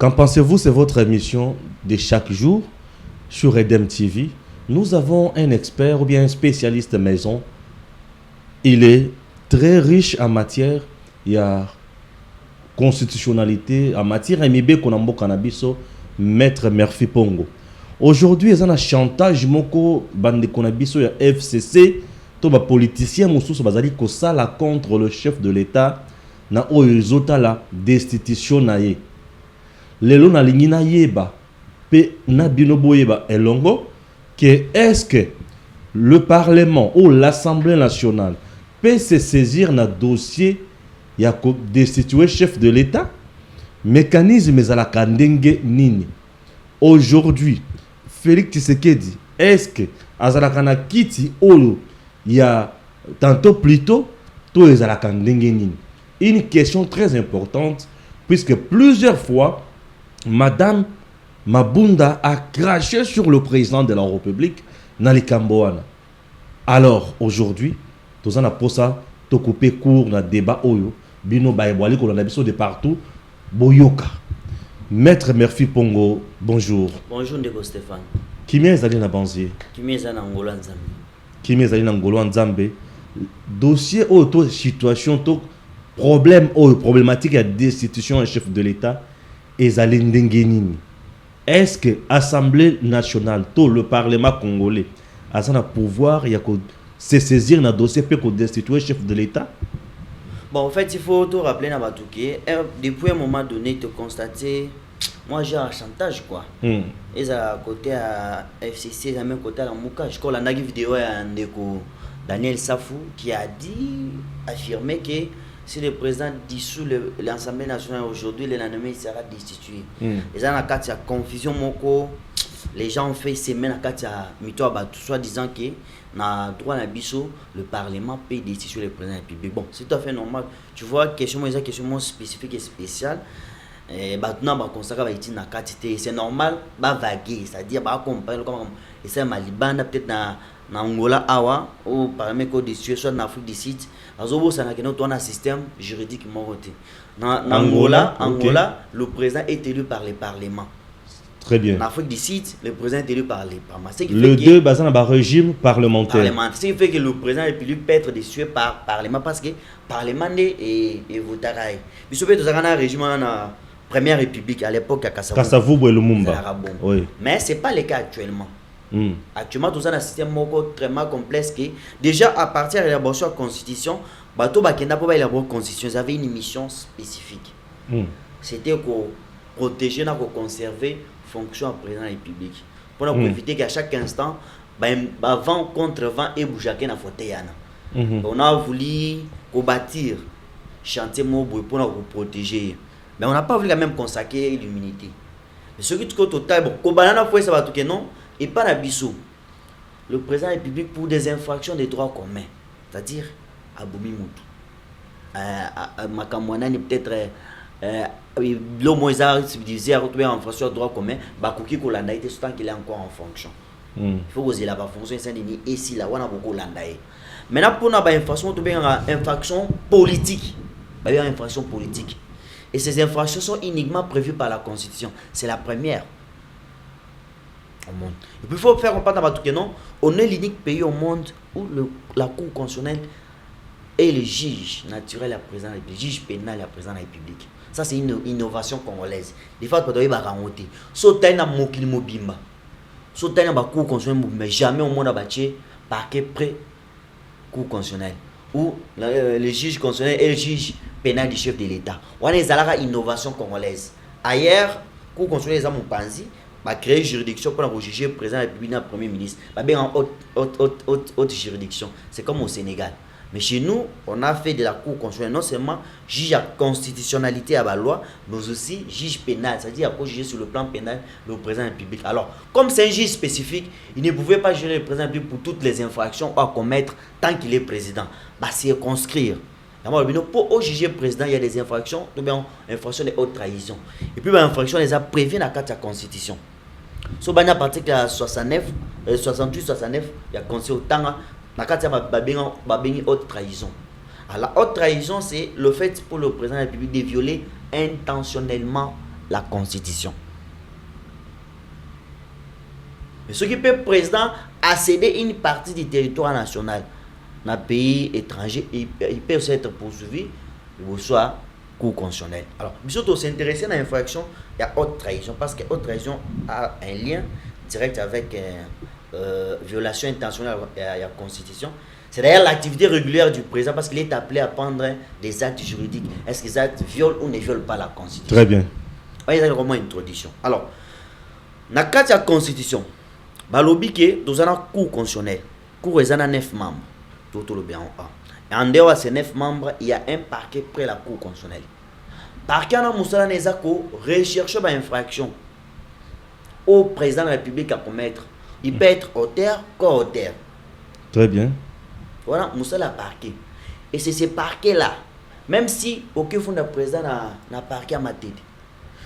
Qu'en pensez-vous? C'est votre émission de chaque jour sur Edem TV. Nous avons un expert ou bien un spécialiste maison. Il est très riche en matière. Il y a constitutionnalité, en matière MIB Konambo Kanabiso, Maître Murphy Pongo. Aujourd'hui, il y a un chantage moko bande Konabiso, il y a FCC, tous les politiciens moussous bazali ko sala contre le chef de l'État na oyezota la destitution naie. Lelo na lingina yeba pe na binobo yeba elongo que est-ce que le Parlement ou l'Assemblée nationale peut se saisir na dossier ya ko destituer chef de l'État? Mécanisme ezalaka ndenge nini? Aujourd'hui, Félix Tshisekedi, est-ce que azalaka na kiti oyo ya tantôt plutôt to ezalaka ndenge nini? Une question très importante puisque plusieurs fois Madame Mabunda a craché sur le président de la République Nali Kamboana. Alors aujourd'hui, tous en a pour ça, to couper court dans débat oyo, bino baebwali ko na biso de partout, boyoka. Maître Murphy Pongo, bonjour. Bonjour Ndeko Stéphane. Kimi ezali na banzier? Kimi ezali na ngolo nzambe. Kimi ezali na ngolo nzambe. Dossier auto situation to problème ou problématique à destitution un chef de l'État ezali ndenge nini? Est-ce que l'Assemblée nationale, tout le Parlement congolais, a un pouvoir se saisir dans dossier pour destituer le chef de l'État? Bon, en fait, il faut te rappeler, depuis un moment donné, te constater, moi j'ai un chantage quoi. Et à côté à FCC, à même côté à la Mouka, je crois la vidéo à Ndeko Daniel Safou qui a dit, affirmé que si le président dissout l'Assemblée nationale aujourd'hui, le lendemain il sera destitué. Et ça, dans la confusion, les gens ont fait semaine à soit disant que dans le droit biso, le Parlement peut destituer le président de la République. Bon, c'est tout à fait normal. Tu vois, question spécifique et spéciale. Maintenant, c'est normal, vaguer, c'est-à-dire comprendre comment. Et ça, Malibanda peut-être dans Angola, Awa, ou par exemple, soit en Afrique du Sud. Ça n'a un système juridique monté. Dans Angola, le président est élu par le Parlement. Très bien. En Afrique du Sud, le président est élu par le Parlement. Le deux, basé dans un régime parlementaire. Ce qui fait que le président est élu peut être destitué par le Parlement parce que le Parlement est voté. Il se peut que un régime dans la Première République à l'époque à Kassavou et Lumumba. Oui. Mais ce n'est pas le cas actuellement. Actuellement, tout ça a un système très complexe qui, déjà à partir de l'élaboration de la Constitution, la Constitution, ils avaient une mission spécifique. C'était pour protéger, pour conserver la fonction du président de la République. Pour éviter qu'à chaque instant, vent contre vent et bouger dans fauteuil. On a voulu bâtir chantier pour nous protéger. Mais on n'a pas voulu quand même consacrer l'immunité. Ce qui est total, non, et pas la bissou. Le président de la République pour des infractions des droits communs, c'est-à-dire Aboumi Moutou. Makamwana n'est peut-être le Moïse civilisé à retrouver en infraction de droits communs, Bakuki Kolanda était tant qu'il est encore en fonction. Il faut que la fonction Saint-Denis et si là on a beaucoup landaï. Maintenant pour une infraction, tu as une infraction politique. Une infraction politique. Et ces infractions sont uniquement prévues par la Constitution. C'est la première au monde. Et puis il faut faire comprendre à tout que non, on est l'unique pays au monde où la Cour constitutionnelle est le juge naturel à président de la République, juge pénal à président de la République. Ça c'est une innovation congolaise. Des fois tu dois y raconter. Sauter na mokili mobimba. Sauter na Cour constitutionnelle mais jamais au monde a battu parquet près Cour constitutionnelle où le juge constitutionnel est le juge pénal du chef de l'État. On a une innovation congolaise. Ailleurs, Cour constitutionnelle est mon panzi. Va créer une juridiction pour juger le président de la République et le Premier ministre. Va bien en haute juridiction. C'est comme au Sénégal. Mais chez nous, on a fait de la Cour constitutionnelle non seulement juge à constitutionnalité à la loi, mais aussi juge pénal. C'est-à-dire qu'on juger sur le plan pénal le président de la République. Alors, comme c'est un juge spécifique, il ne pouvait pas juger le président de la République pour toutes les infractions à commettre tant qu'il est président. Circonscrire. Pour juger le président, il y a des infractions, infractions de haute trahison. Et puis, l'infraction les a prévues dans la Constitution. So banya article 69 68 69 il y a conseil au temps na kati ya babengi haute trahison. Alors la haute trahison c'est le fait pour le président de la République de violer intentionnellement la constitution. Mais ce qui peut le président a cédé une partie du territoire national dans un pays étranger, il peut aussi être poursuivi ou soit cour constitutionnelle. Alors, surtout s'intéresser à l'infraction, il y a haute trahison parce que haute trahison a un lien direct avec violation intentionnelle de la constitution. C'est d'ailleurs l'activité régulière du président parce qu'il est appelé à prendre des actes juridiques. Est-ce que les actes violent ou ne violent pas la constitution? Très bien. Il y a vraiment une introduction. Alors, dans le cas de la constitution, balobi que dans une cour constitutionnelle, cour est 9 membres, tout le bien en A. Et en dehors de ces 9 membres, il y a un parquet près la cour constitutionnelle. Parquet en Moussala Nezako recherche une infraction au président de la République à commettre. Il peut être auteur, co-auteur. Très bien. Voilà, Moussala parquet. Et c'est ce parquet-là, même si aucun fond de président n'a parquet à ma tête.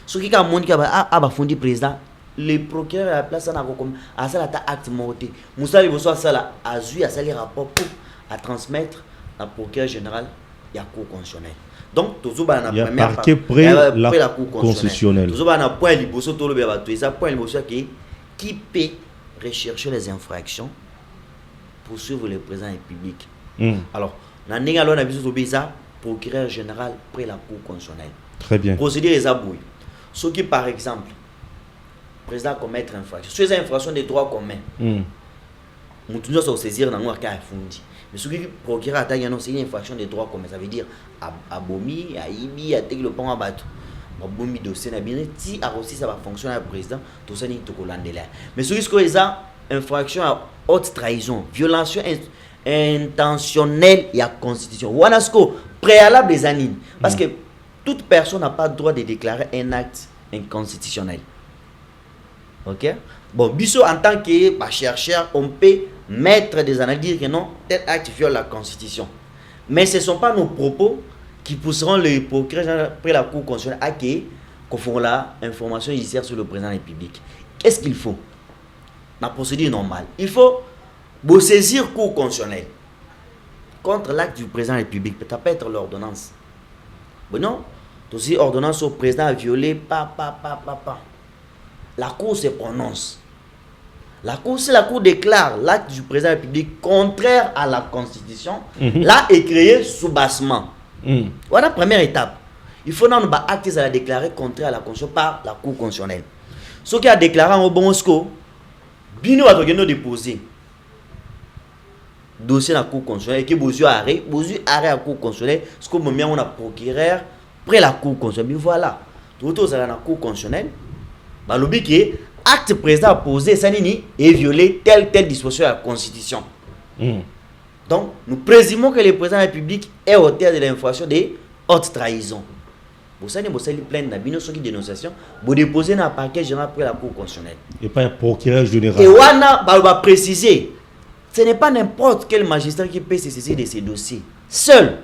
Ce qui a montré que fond du président, le procureur à la place a ça acte morté. Moussala il reçoit ça là, a eu à ça les rapports pour à transmettre à procureur général et à cour constitutionnelle. Donc toujours dans la première parquet près la cour constitutionnelle. Toujours dans la point liboso tout le béba tout ça point liboso qui peut rechercher les infractions pour suivre le président de la République. Alors, dans le cas procureur général près la cour constitutionnelle. Très bien. Procédure les abouilles. Ceux qui, par exemple, le président commettre une infraction, sur les infractions des droits communs, nous devons se saisir dans le cas fundi. Mais ceux qui procureur attaque une infraction des droits communs, ça veut dire à Bomi, à Ibi, à Tek le pont à Batou. Bomi dossier n'a bien si a aussi ça va fonctionner à président, tout ça n'est tout là. Mais ceux qui ont des infractions à haute trahison, violation intentionnelle et à constitution. Ou en préalable des années. Parce que toute personne n'a pas le droit de déclarer un acte inconstitutionnel. Ok? Bon, Bissot, en tant que chercheur, on peut mettre des analyses, dire que non, tel acte viole la constitution. Mais ce ne sont pas nos propos qui pousseront le procureur après la cour constitutionnelle à qu'on fasse la information judiciaire sur le président de la République. Qu'est-ce qu'il faut? La procédure normale. Il faut saisir cour constitutionnelle contre l'acte du président de la République. Ça peut être l'ordonnance. Bon, non? Aussi, ordonnance au président a violé, La cour se prononce. La cour déclare l'acte du président de la République contraire à la constitution. Là est créé sous-bassement. Voilà la première étape. Il faut non acte à la déclarer contraire à la constitution par la cour constitutionnelle. Ce qui a déclaré en bon score, Bino a déposé dossier à la cour constitutionnelle et qui Bozu arrêt à la cour constitutionnelle, ce que on a procureur près la cour constitutionnelle. Voilà. Tout ça dans la cour constitutionnelle. Balobi qui acte président a posé Sanini et violé telle disposition de la constitution. Donc nous présumons que le président de la République est auteur de l'infraction de haute trahison. Vous savez, vous savez plein d'abino qui dénonciation, vous déposez dans le parquet général après la cour constitutionnelle. Et pas un procureur général. Et on va préciser, ce n'est pas n'importe quel magistrat qui peut se saisir de ces dossiers. Seul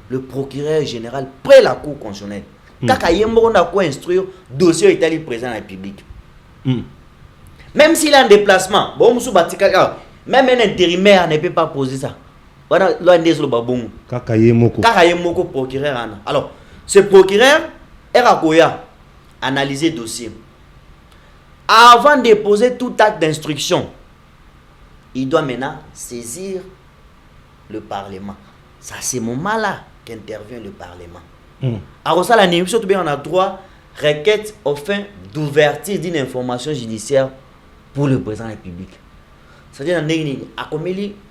le procureur général près la cour constitutionnelle. Quand il y a un instruire dossier italien président de la République. Même s'il a un déplacement, même un intérimaire ne peut pas poser ça. Voilà, Kakayemoko procureur. Alors, ce procureur est analyser le dossier. Avant de déposer tout acte d'instruction, il doit maintenant saisir le Parlement. C'est à ce moment-là qu'intervient le Parlement. Alors ça, la négociation, on a droit requête aux fins d'ouverture d'une information judiciaire pour le président de la République. C'est-à-dire, à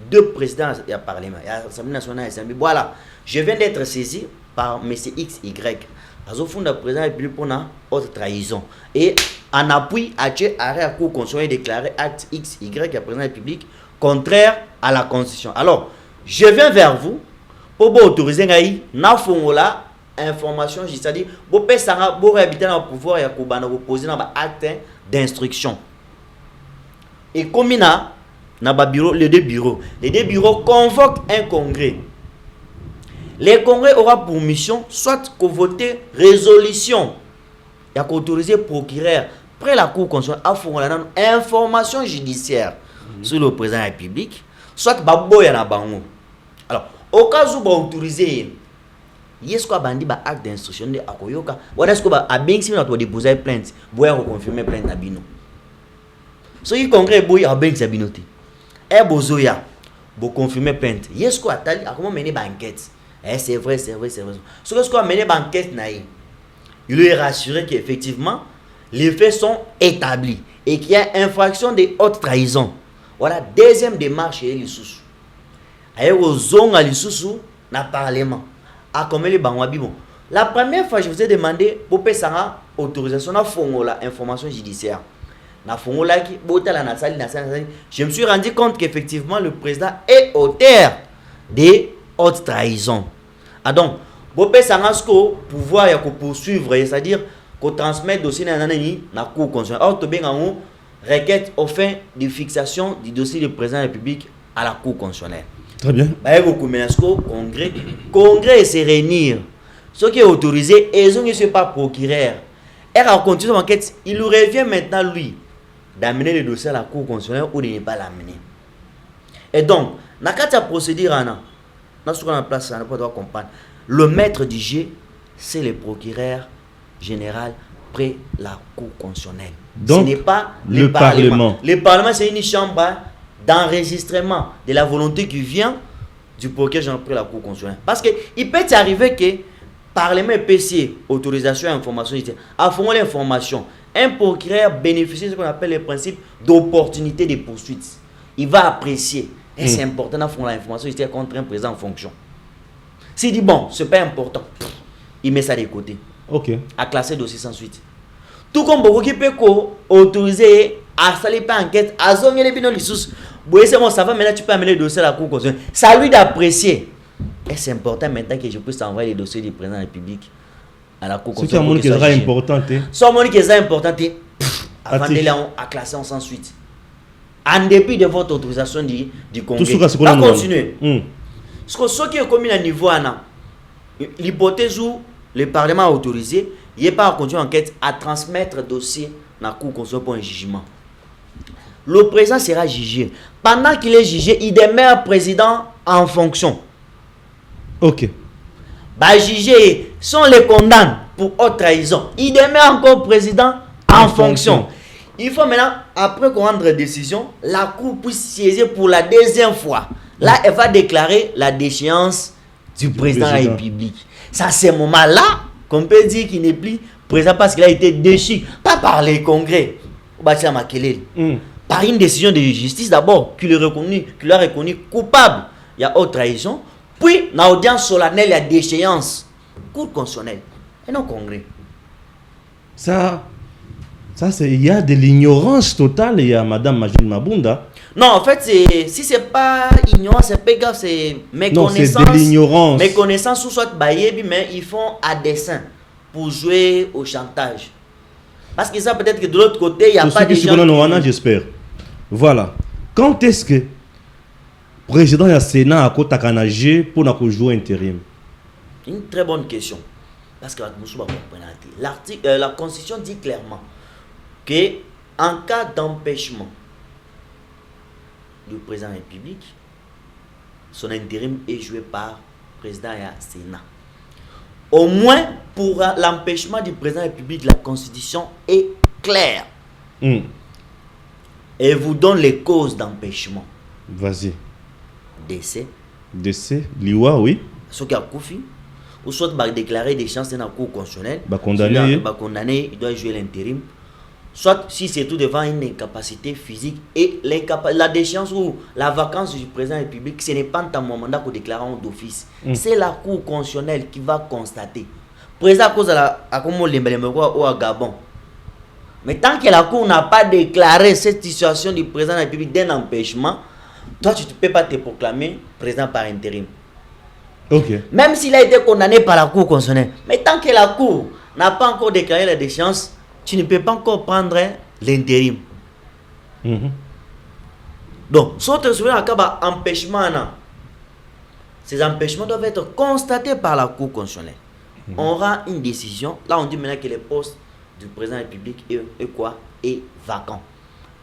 deux présidents du Parlement, l'Assemblée nationale et l'Assemblée. Voilà, je viens d'être saisi par M. XY. Au fond, le président de la République pour une haute trahison. Et en appui, à la cour constitutionnelle déclaré acte XY à président de la République contraire à la Constitution. Alors, je viens vers vous pour vous autoriser à information, c'est-à-dire, vous pouvez habiter dans le pouvoir et vous poser dans acte d'instruction. Et comme il y a les deux bureaux convoquent un congrès. Le congrès aura pour mission soit de voter résolution et autoriser le procureur près la cour constitutionnelle à faire une information judiciaire sur le président de la République, soit de baboya na bango. Alors, au cas où vous autorisez, Est-ce qu'on a bandi ba acte d'instruction de akoyoka? Ou est-ce qu'on a bien si on a déposé plainte, vous avez confirmé plainte à bino. Ce qui congrès boy a bien sabinoté. Et bozoya, vous confirmez plainte. Est-ce qu'on a tali a comment mener ba enquête? C'est vrai. Ce qu'on a mené ba enquête naï. Il lui est rassuré qu'effectivement les faits sont établis et qu'il y a infraction de haute trahison. Voilà, deuxième démarche et les sous. Ailleurs aux zones à l'issous na parlement. À combien les banwabi bon. La première fois je vous ai demandé pour payer ça autorisation na fongola information judiciaire. Na fongola qui botala na sali. Je me suis rendu compte qu'effectivement le président est auteur de haute trahison. Ah donc, pour payer ça pouvoir ya ko poursuivre, c'est-à-dire qu'on transmet dossier na cour constitutionnelle. Or to bien en requête au fin de fixation du dossier du président de la République à la cour constitutionnelle. Très bien. Congrès et se réunir. Ce qui est autorisé, ils ne sont pas procureur. Et à continuer l'enquête, il lui revient maintenant, lui, d'amener le dossier à la cour constitutionnelle ou de ne pas l'amener. Et donc, dans la procédure, le maître du jeu, c'est le procureur général près la cour constitutionnelle. Donc, ce n'est pas le Parlement. Le Parlement, c'est une chambre d'enregistrement de la volonté qui vient du procureur général près la cour constitutionnelle. Parce qu'il peut arriver que Parlement PC, autorisation et information, à fond l'information, un procureur bénéficie de ce qu'on appelle le principe d'opportunité de poursuite. Il va apprécier. Et c'est important à fond l'information contre un président en fonction. S'il dit bon, c'est pas important, il met ça de côté. Ok. À classer dossier sans suite. Tout comme beaucoup qui peut autoriser à salir pas enquête, à zoner les binômes sous. Bon, c'est bon, ça va maintenant, tu peux amener le dossier à la cour constitutionnelle. Ça lui d'apprécier. Et c'est important maintenant que je puisse envoyer les dossiers du président de la République à la cour constitutionnelle. C'est un important. C'est un monde qui est important. Avant de à classer sans suite. En dépit de votre autorisation du Congrès. Va continuer. Ce qui est commis à niveau, l'hypothèse où le Parlement a autorisé, il n'y a pas à continuer l'enquête à transmettre le dossier dans la cour constitutionnelle pour un jugement. Le président sera jugé. Pendant qu'il est jugé, il demeure président en fonction. Ok. Bah, jugé, si on les condamne pour haute trahison, il demeure encore président en fonction. Il faut maintenant, après qu'on rende décision, la cour puisse siéger pour la deuxième fois. Là, elle va déclarer la déchéance du président de la République. C'est à ce moment-là qu'on peut dire qu'il n'est plus président parce qu'il a été déchu, pas par les congrès, par une décision de justice d'abord, qui l'a reconnu coupable, il y a haute trahison, puis dans l'audience solennelle, il y a déchéance, cour constitutionnelle, et non congrès. Ça c'est, il y a de l'ignorance totale, il y a Madame Magine Mabunda. Non, en fait, si c'est pas ignorance, c'est pas grave, c'est méconnaissance. Non, c'est de l'ignorance. Méconnaissance ou soit baïebi, mais ils font à dessein pour jouer au chantage. Parce que ça, peut-être que de l'autre côté, il n'y a pas de gens. J'espère. Voilà. Quand est-ce que le président du Sénat a kotakanagé pour jouer intérim? Une très bonne question. Parce que la Constitution dit clairement que en cas d'empêchement du président de la République, son intérim est joué par le président et le Sénat. Au moins, pour l'empêchement du président de la République, la Constitution est claire. Et vous donne les causes d'empêchement. Vas-y. Décès, Liwa, oui. Ce qui a Koufi, ou soit déclarer des chances dans la cour constitutionnelle. Condamné. Il doit jouer l'intérim. Soit si c'est tout devant une incapacité physique et la déchéance ou la vacance du président de la République, ce n'est pas un mandat qu'on déclare d'office. C'est la cour constitutionnelle qui va constater. Président à cause de ou à Gabon. Mais tant que la cour n'a pas déclaré cette situation du président de la République d'un empêchement, toi tu ne peux pas te proclamer président par intérim. Okay. Même s'il a été condamné par la cour constitutionnelle. Mais tant que la cour n'a pas encore déclaré la déchéance, tu ne peux pas encore prendre l'intérim. Donc, si on te souvient à empêchement, ces empêchements doivent être constatés par la cour constitutionnelle. On rend une décision. Là, on dit maintenant que le poste du président de la République est vacant.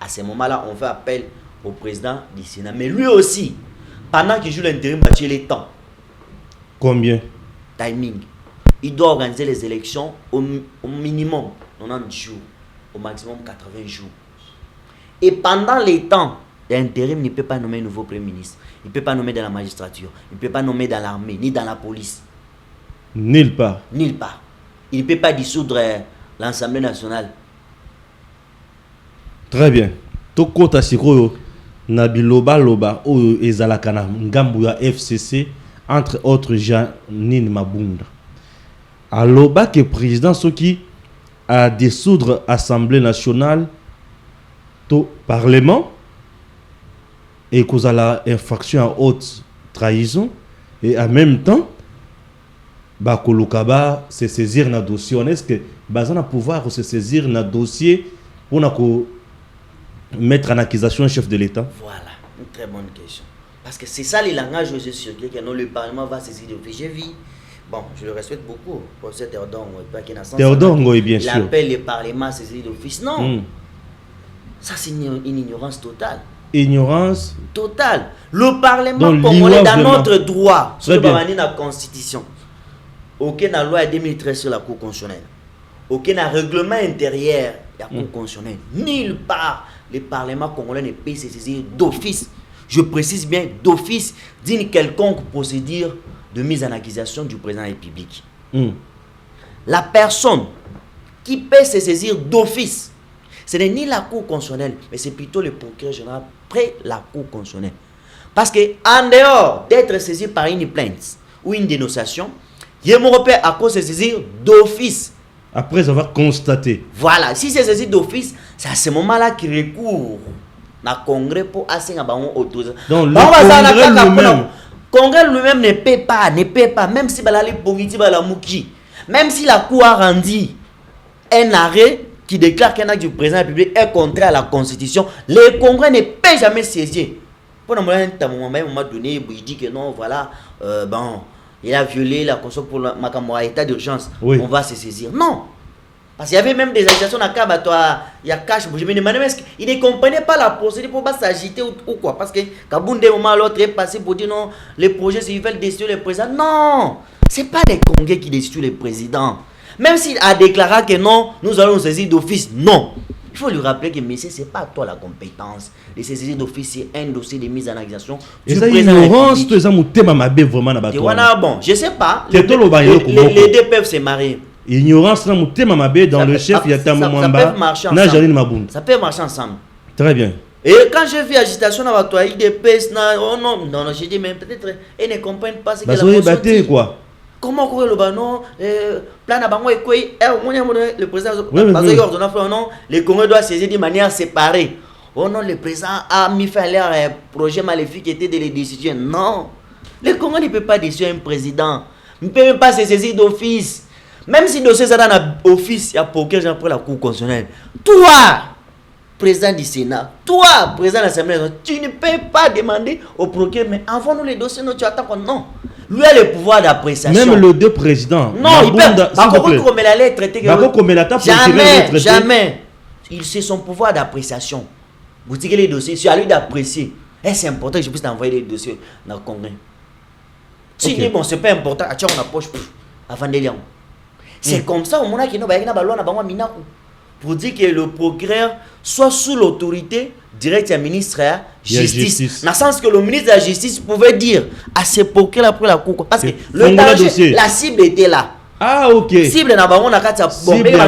À ce moment-là, on fait appel au président du Sénat. Mais lui aussi, pendant qu'il joue l'intérim, il a tué les temps. Combien? Timing. il doit organiser les élections au minimum 90 jours, au maximum 80 jours. Et pendant les temps d'intérim, il ne peut pas nommer un nouveau Premier ministre. Il ne peut pas nommer dans la magistrature. Il ne peut pas nommer dans l'armée, ni dans la police. Nulle part. Nulle part. Il ne peut pas dissoudre l'Assemblée nationale. Très bien. Tokota Sikoyo, Nabiloba Loba, Oyo Ezalakana, Ngambuya FCC, entre autres Janine Mabunda. Aloba que président Soki a dissoudre l'Assemblée nationale, au Parlement, et cause à la infraction à haute trahison, et en même temps, Bakolokaba se saisir dans dossier. Est-ce que Bazana pouvoir se saisir dans dossier pour mettre en accusation un chef de l'État? Voilà, une très bonne question. Parce que c'est ça les langages où je suis sûr que le Parlement va saisir de fait. J'ai vu, bon, je le respecte beaucoup, professeur Théodore Ngoy, bien sûr. Il appelle le Parlement à saisir d'office. Non, ça c'est une ignorance totale. Ignorance totale. Le Parlement congolais, dans notre droit, sur la Constitution, aucune loi de 2013 sur la Cour constitutionnelle, aucun règlement intérieur de la Cour constitutionnelle, nulle part, le Parlement congolais ne peut se saisir d'office. Je précise bien d'office d'une quelconque procédure de mise en accusation du président de la République. La personne qui peut se saisir d'office, ce n'est ni la Cour constitutionnelle, mais c'est plutôt le procureur général près la Cour constitutionnelle. Parce que en dehors d'être saisi par une plainte ou une dénonciation, Yémoropé a cause de se saisir d'office. Après avoir constaté. Voilà, si c'est saisi d'office, c'est à ce moment-là qu'il recourt dans le Congrès pour assigner à autorisation. Donc le Congrès lui-même ne peut pas, même si Balali Pogiti Balamouki, même si la Cour a rendu un arrêt qui déclare qu'un acte du président de la République est contraire à la Constitution, le Congrès ne peut jamais saisir. Pour un moment donné, il dit que non, voilà, bon, il a violé la Constitution pour ma état d'urgence, oui. On va se saisir. Non, parce qu'il y avait même des agitations à Kabatoire, il y a cash, je me demandais, est-ce qu'il ne comprenait pas la procédure pour ne pas s'agiter ou quoi? Parce que Kaboundé, au moment l'autre est passé pour dire non, les projets, ils veulent destituer le président. Non, ce n'est pas les Congrès qui destituent le président. Même s'il a déclaré que non, nous allons nous saisir d'office, non. Il faut lui rappeler que, monsieur, ce n'est pas toi la compétence. De saisir d'office, c'est un dossier de mise en accusation. Et ça, ignorance, tu es vraiment bon, je ne sais pas. Les deux peuvent se marier. Ignorance, dans le chef, il y a Tamou Mwamba, na Janine Mabunda. Ça peut marcher ensemble. Très bien. Et quand j'ai vu agitation dans toi, il dépêche, non, j'ai dit, mais peut-être, ils ne comprennent pas ce que la Constitution dit. Quoi? Comment courir le ballon, plan à bango et quoi, le président, non, le Congrès doit saisir de manière séparée. Oh non, le président a mis fin à leur projet maléfique qui était de les destituer. Non, le Congrès ne peut pas destituer un président. Il ne peut même pas se saisir d'office. Même si le dossier est dans l'office, il y a pour quel genre pour la Cour constitutionnelle. Toi, président du Sénat, toi, président de l'Assemblée, tu ne peux pas demander au procureur, mais envoie-nous les dossiers, tu attends qu'on... Non. Lui a le pouvoir d'appréciation. Même le deux présidents. Non, il peut. Jamais. Il sait son pouvoir d'appréciation. Vous tirez les dossiers, c'est à lui d'apprécier. Et c'est important que je puisse t'envoyer les dossiers dans le Congrès. Si okay. Bon, c'est pas important, à on approche avant de lire. C'est comme ça au moment qu'il y a pour dire que le procureur soit sous l'autorité directe du ministre de la Justice. Dans le sens que le ministre de la Justice pouvait dire à ce procureur après la Cour. Parce que le danger, la cible était là. Ah, ok. Cible na bango na kati ya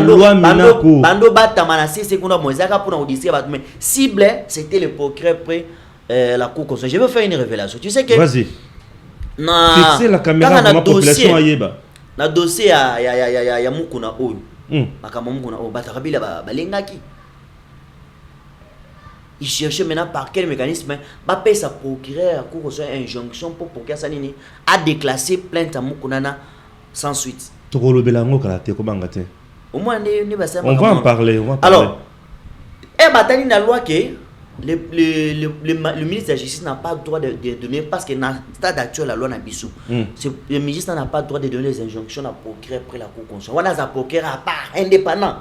bando batamana c'est qu'on a moisaka pour audition mais cible c'était le procureur près la Cour constitutionnelle. Je vais faire une révélation. Tu sais que vas-y. Fixer la caméra dans la population ayeba. Na dossier ya mukuna oyo. Makambo mukuna oyo batakabila balengaki. Il cherchait maintenant par quel mécanisme va payer sa procureur à Cour constitutionnelle injonction pour procureur Sanini a déclassé plainte à Mukunana sans suite. Au moins, on va en parler. Alors, il y a loi que le ministre de la Justice n'a pas le droit de donner, parce que dans le stade actuel, la loi n'a pas le ministre n'a pas le droit de donner des injonctions à procureur après la Cour constitutionnelle. On a un procureur à part, indépendant.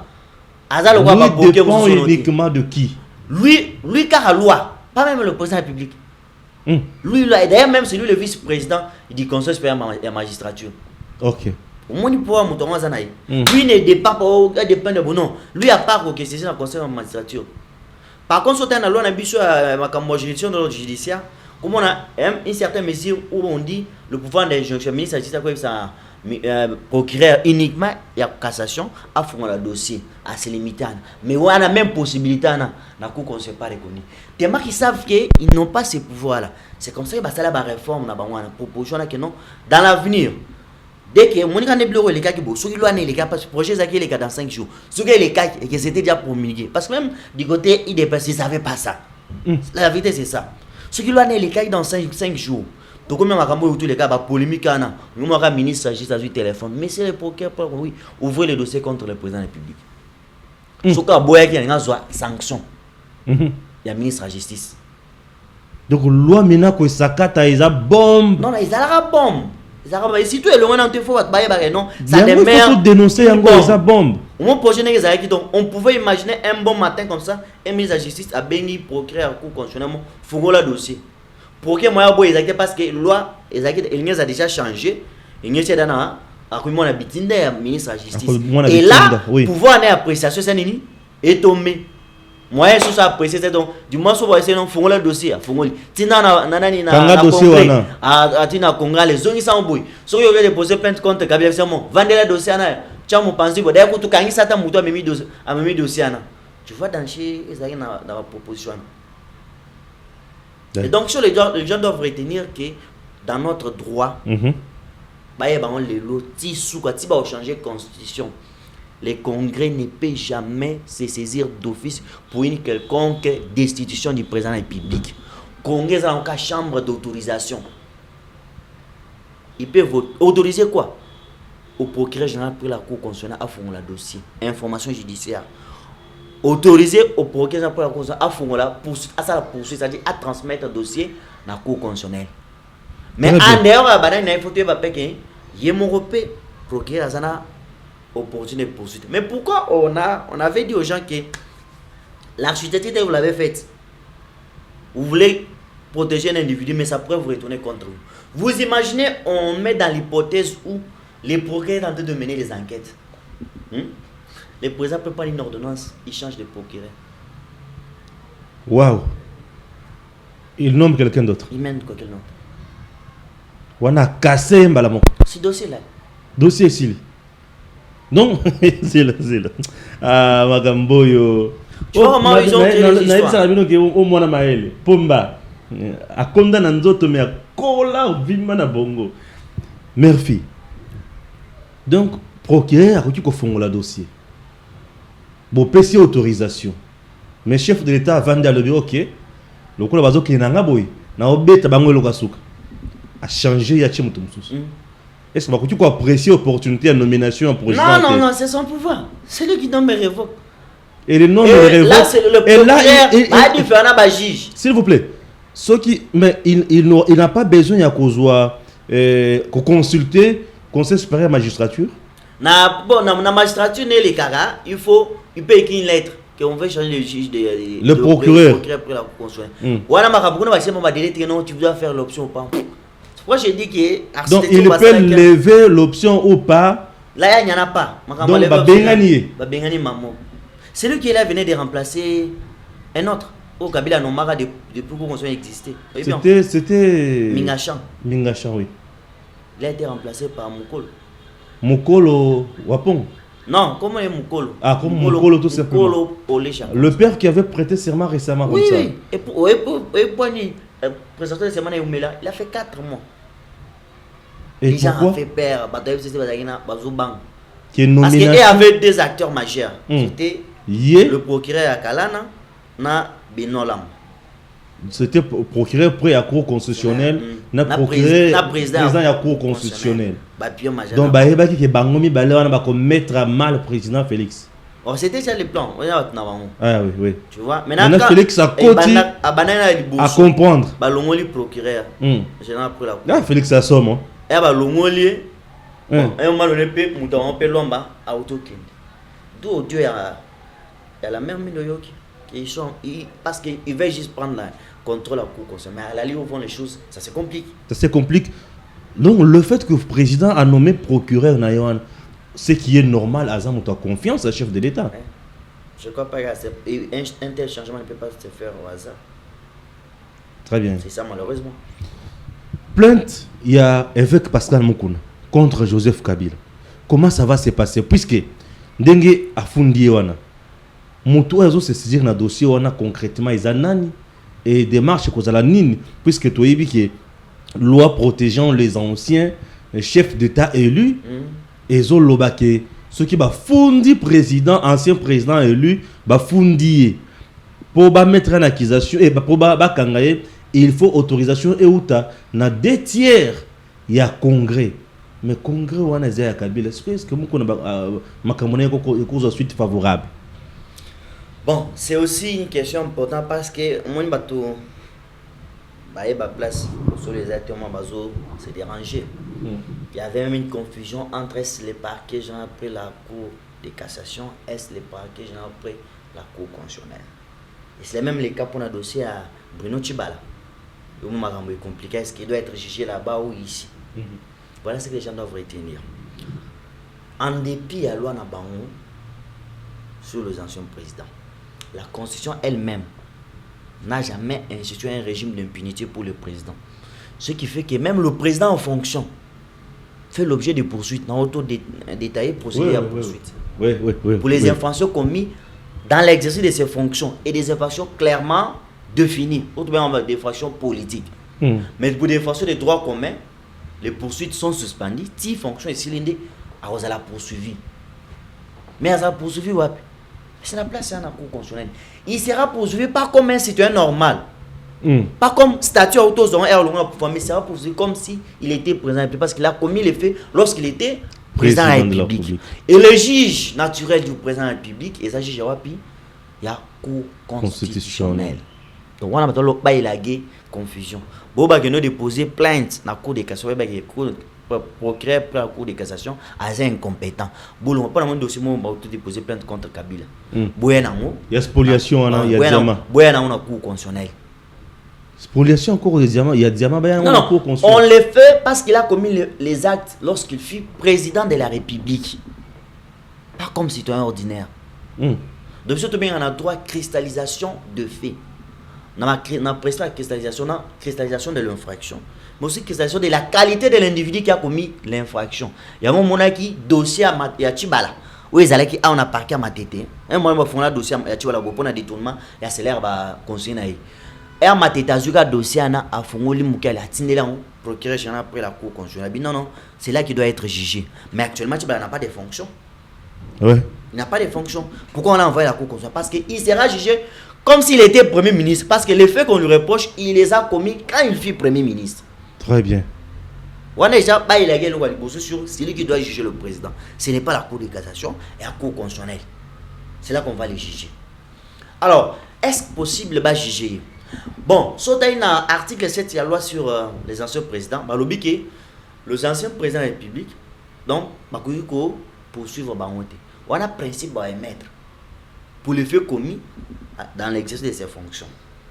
Lui dépend uniquement de qui? Lui, car la loi, pas même le président de la République. Lui, d'ailleurs, même c'est lui le vice-président du Conseil supérieur de la magistrature. Ok. Au moins, il peut avoir mon zanaï. Lui ne dépend pas, dépend de bon. Non, lui à part que c'est un conseil en magistrature. Par contre, si on a la loi, on a vu sur ma juridiction de l'ordre judiciaire, comme on a une certaine mesure où on dit le pouvoir d'injonction ministre de ça procureur uniquement il y a cassation à fond le dossier à se limiter mais on a la même possibilité na cour qu'on ne s'est pas reconnu tellement qu'ils savent qu'ils n'ont pas ces pouvoirs là. C'est comme ça que ça la réforme na bango na proposition là que non dans l'avenir dès que mon quand bureau les cas qui beau ceux qui loin les cas parce que projet ça qui les cas dans 5 jours ceux qui les cas et que c'était déjà promulgué parce que même du côté il dépasse ils savaient pas ça. La vérité c'est ça. Ceux qui loin les cas dans 5 jours. Donc comme on a tous les cas polémique ana nous on ministre s'agit du téléphone mais c'est le procureur oui ouvrir le dossier contre le président de la République. Ce cas boya qui a sanction. Il y a ministre de la justice. Donc loi mena ko sakata isa bombe. Non, ils a la bombe. Ils a et si tu es loin dans tes faut bailler non, ça démerde. Il faut dénoncer encore isa bombe. Mon projet n'est que donc on pouvait imaginer un bon matin comme ça, un ministre de la justice a béni procureur cour constitutionnellement faut le dossier. Pour que moi exactement parce que loi exactement a déjà changé il y a dans accumulement habitin der ministre de la justice et là pouvoir en appréciation c'est nini est tombé moi je suis apprécié c'est donc du moins sur essayer non font le dossier font tina na dossier à tina congrès les zones sont boy so yo déposer plainte contre Gabriel Samo vendre le dossier na tu me penses bon d'ailleurs tout quand ça ta muto a mis dossier na tu vois dans chez exactement dans la proposition. Et donc, les gens doivent retenir que dans notre droit, les lois, si on change la constitution, le Congrès ne peut jamais se saisir d'office pour une quelconque destitution du président de la République. Le Congrès a une chambre d'autorisation. Il peut autoriser quoi? Au procureur général pour la Cour constitutionnelle à fond le dossier. Information judiciaire. Autorisé au procureur pour la cause à fond là pour ça poursuite c'est-à-dire à transmettre le dossier dans la cour constitutionnelle. Mais en dehors à banane il faut que va payer yemorope procureur ça opportunité de poursuite. Mais pourquoi on avait dit aux gens que l'architecture vous l'avez faite. Vous voulez protéger un individu mais ça pourrait vous retourner contre vous. Vous imaginez on met dans l'hypothèse où les procureurs sont en train de mener des enquêtes. Le président ne peut pas une ordonnance, il change de procureur. Waouh! Il nomme quelqu'un d'autre. Il mène quelqu'un d'autre. On a cassé Mbalamon. Ce dossier-là. Dossier ici. Non, c'est là. Ah, Magamboyo. Tu vois comment ils ont créé l'histoire. Au moins, Maël. Pomba. A condamné Nzoto, mais a cola vima na bongo. Murphy. Donc, procureur a reçu qu'on fait le dossier. Bon, PC autorisation. Mais chef de l'État a vendu à le bureau, ok. Le coup, la base, ok, n'a boy. N'a obéi, bango le kasuka. A changé, y a chimou tumsus. Est-ce que tu peux apprécier l'opportunité de nomination en projet? Non, c'est son pouvoir. C'est lui qui nomme et révoque. Et le nom de révoque. Là, c'est le procureur, il juge. S'il vous plaît. Ceux qui, mais il n'a pas besoin de consulter le Conseil supérieur de la magistrature. Na magistrature, il peut écrire une lettre qu'on veut changer le juge le procureur. Tu dois faire l'option ou pas. Moi j'ai dit que donc il peut lever l'option ou pas. Là il n'y en a pas. Donc Bengani. C'est lui qui est là venait de remplacer un autre. Au Kabila Nomara depuis que qu'on existait. C'était Mingachan. Mingachan, oui. Il a été remplacé par Mukolo. Mukolo Wapong. Non, comment est Mukolo? Ah, comme Mukolo tout simplement. Mukolo Olécha. Le père qui avait prêté serment récemment comme ça. Oui, et pour présenter le serment il a fait 4 mois. Et les gens pourquoi? ont fait peur. Parce qu'il y avait deux acteurs majeurs. C'était le procureur Akalana na Benolam. C'était procureur près à la Cour constitutionnelle, na procureur président à la Cour constitutionnelle. Donc bah qui bangomi balé va mettre à mal le président Félix. Oh, c'était ça le plan. Ah oui. Tu vois, maintenant Félix a côté à comprendre. Bah l'ongoli procureur. Général pour la. Ah Félix a somme. Et bah l'ongoli un moment donné on peut lomba à autokin. D'où Dieu y a la même minoyoki. Parce qu'ils veulent juste prendre le contrôle à la Cour constitutionnelle. Mais à la ligne où vont les choses, ça se complique. Ça se complique. Donc le fait que le président a nommé procureur Naïwan, ce qui est normal, Azam a confiance à chef de l'État. Ouais. Je crois pas qu'un tel changement ne peut pas se faire au hasard. Très bien. C'est ça malheureusement. Plainte, il y a évêque Pascal Moukouna contre Joseph Kabila. Comment ça va se passer? Puisque Dengue a fondé wana. Moutou a se saisir na dossier wana concrètement Izanani et démarche cause la nine puisque tu as que loi protégeant les anciens chefs d'État élus et zolobake ceux qui ba fondi président ancien président élu ba fondi pour ba mettre en accusation et pour ba kangaye il faut autorisation et outa na 2 tiers il y a congrès mais congrès wana za Kabila est-ce que moko na makamone ko cause suite favorable. Bon, c'est aussi une question importante parce que moi bateau bah place sur les acteurs bazo c'est dérangé. Il y avait même une confusion entre est-ce les parquets gens après la cour de cassation, est-ce les parquets gens après la cour constitutionnelle. Et c'est même le cas pour un dossier à Bruno Tchibala. Le moment est compliqué, est-ce qu'il doit être jugé là-bas ou ici. Voilà ce que les gens doivent retenir. En dépit de la loi Nabango sur les anciens présidents, la Constitution elle-même n'a jamais institué un régime d'impunité pour le président. Ce qui fait que même le président en fonction fait l'objet de poursuites, dans auto-détaillé procédé à poursuite. Pour les infractions commises dans l'exercice de ses fonctions et des infractions clairement définies, autrement des infractions politiques. Mais pour des infractions de droit commun, les poursuites sont suspendues, si fonction est cylindrée, alors elle a poursuivi. Mais elle a poursuivi, c'est la place à la cour constitutionnelle. Il sera poursuivi pas comme un citoyen normal. Pas comme statut autorisant mais il sera poursuivi comme si il était président parce qu'il a commis les faits lorsqu'il était président de la République. Et le juge naturel du président de la République, et ça juge il y a cour constitutionnelle. Donc on a maintenant il confusion. Bon bah que nous déposer plainte dans la cour de cassation, procureur pour la cour de cassation à un incompétent. Bon on pas dans dossier on va déposer plainte contre Kabila. Boyana il y a spoliation il y a diamant. Boyana on a cour constitutionnelle. Spoliation encore des diamants, il y a diamant on le fait parce qu'il a commis les actes lorsqu'il fut président de la République. Pas comme citoyen ordinaire. Donc surtout bien on a droit à cristallisation de faits. On a cristallisation de l'infraction. Mais aussi cristallisation de la qualité de l'individu qui a commis l'infraction. Il y a un moment qui dossier à Tchibala. Oui, on a parqué à ma tête. Un moment où on a dossier à Tchibala pour un détournement, il y a célèbre conseiller. Et à ma tête, il dossier à Fongoli Moukel, à Tindela, procureur général après la cour constitutionnelle. Non, c'est là qu'il doit être jugé. Mais actuellement, Tchibala n'a pas de fonction. Ouais. Il n'a pas de fonction. Pourquoi on l'a envoyé à la cour constitutionnelle? Parce qu'il sera jugé comme s'il était Premier ministre. Parce que les faits qu'on lui reproche, il les a commis quand il fut Premier ministre. Très bien. On a déjà pas il a gagné sur c'est lui qui doit juger le président. Ce n'est pas la cour de cassation et la cour constitutionnelle. C'est là qu'on va les juger. Alors, est-ce possible de juger? Bon, sur l'article 7 de la loi sur les anciens présidents, les anciens présidents de la République, donc, poursuivre on a principe à émettre pour les faits commis dans l'exercice de ses fonctions.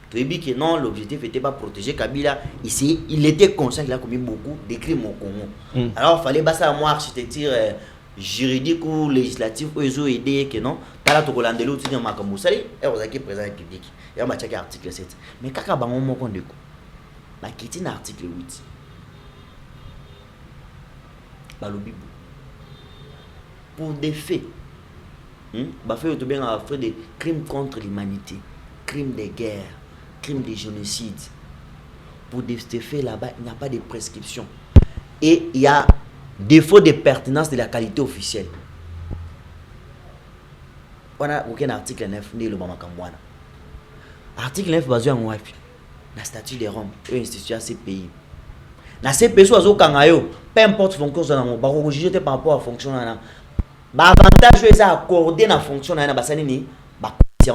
Tu dis que non, l'objectif n'était pas protéger Kabila. Ici, il était conscient qu'il a commis beaucoup de crimes au Congo. Alors, il fallait passer à moi architecture juridique ou législative où ils ont aidé que non. T'as la Tokolande l'autre dit en Moussali et vous avez président public. Et on va checker l'article 7. Mais quand on a un compte de coup, la quitte l'article 8. Pour des faits, fait des crimes contre l'humanité, crimes de guerre, crimes de génocide. Pour des faits là-bas, il n'y a pas de prescription. Et il y a défaut de pertinence de la qualité officielle. On a aucun article 9 de l'Obama-Kambouana. Article 9 basé en Wapi. La statut de Rome et institution à ces pays. Dans ces pays, peu importe fonction, on va juger par rapport à la fonction. L'avantage est accordé dans la fonction, c'est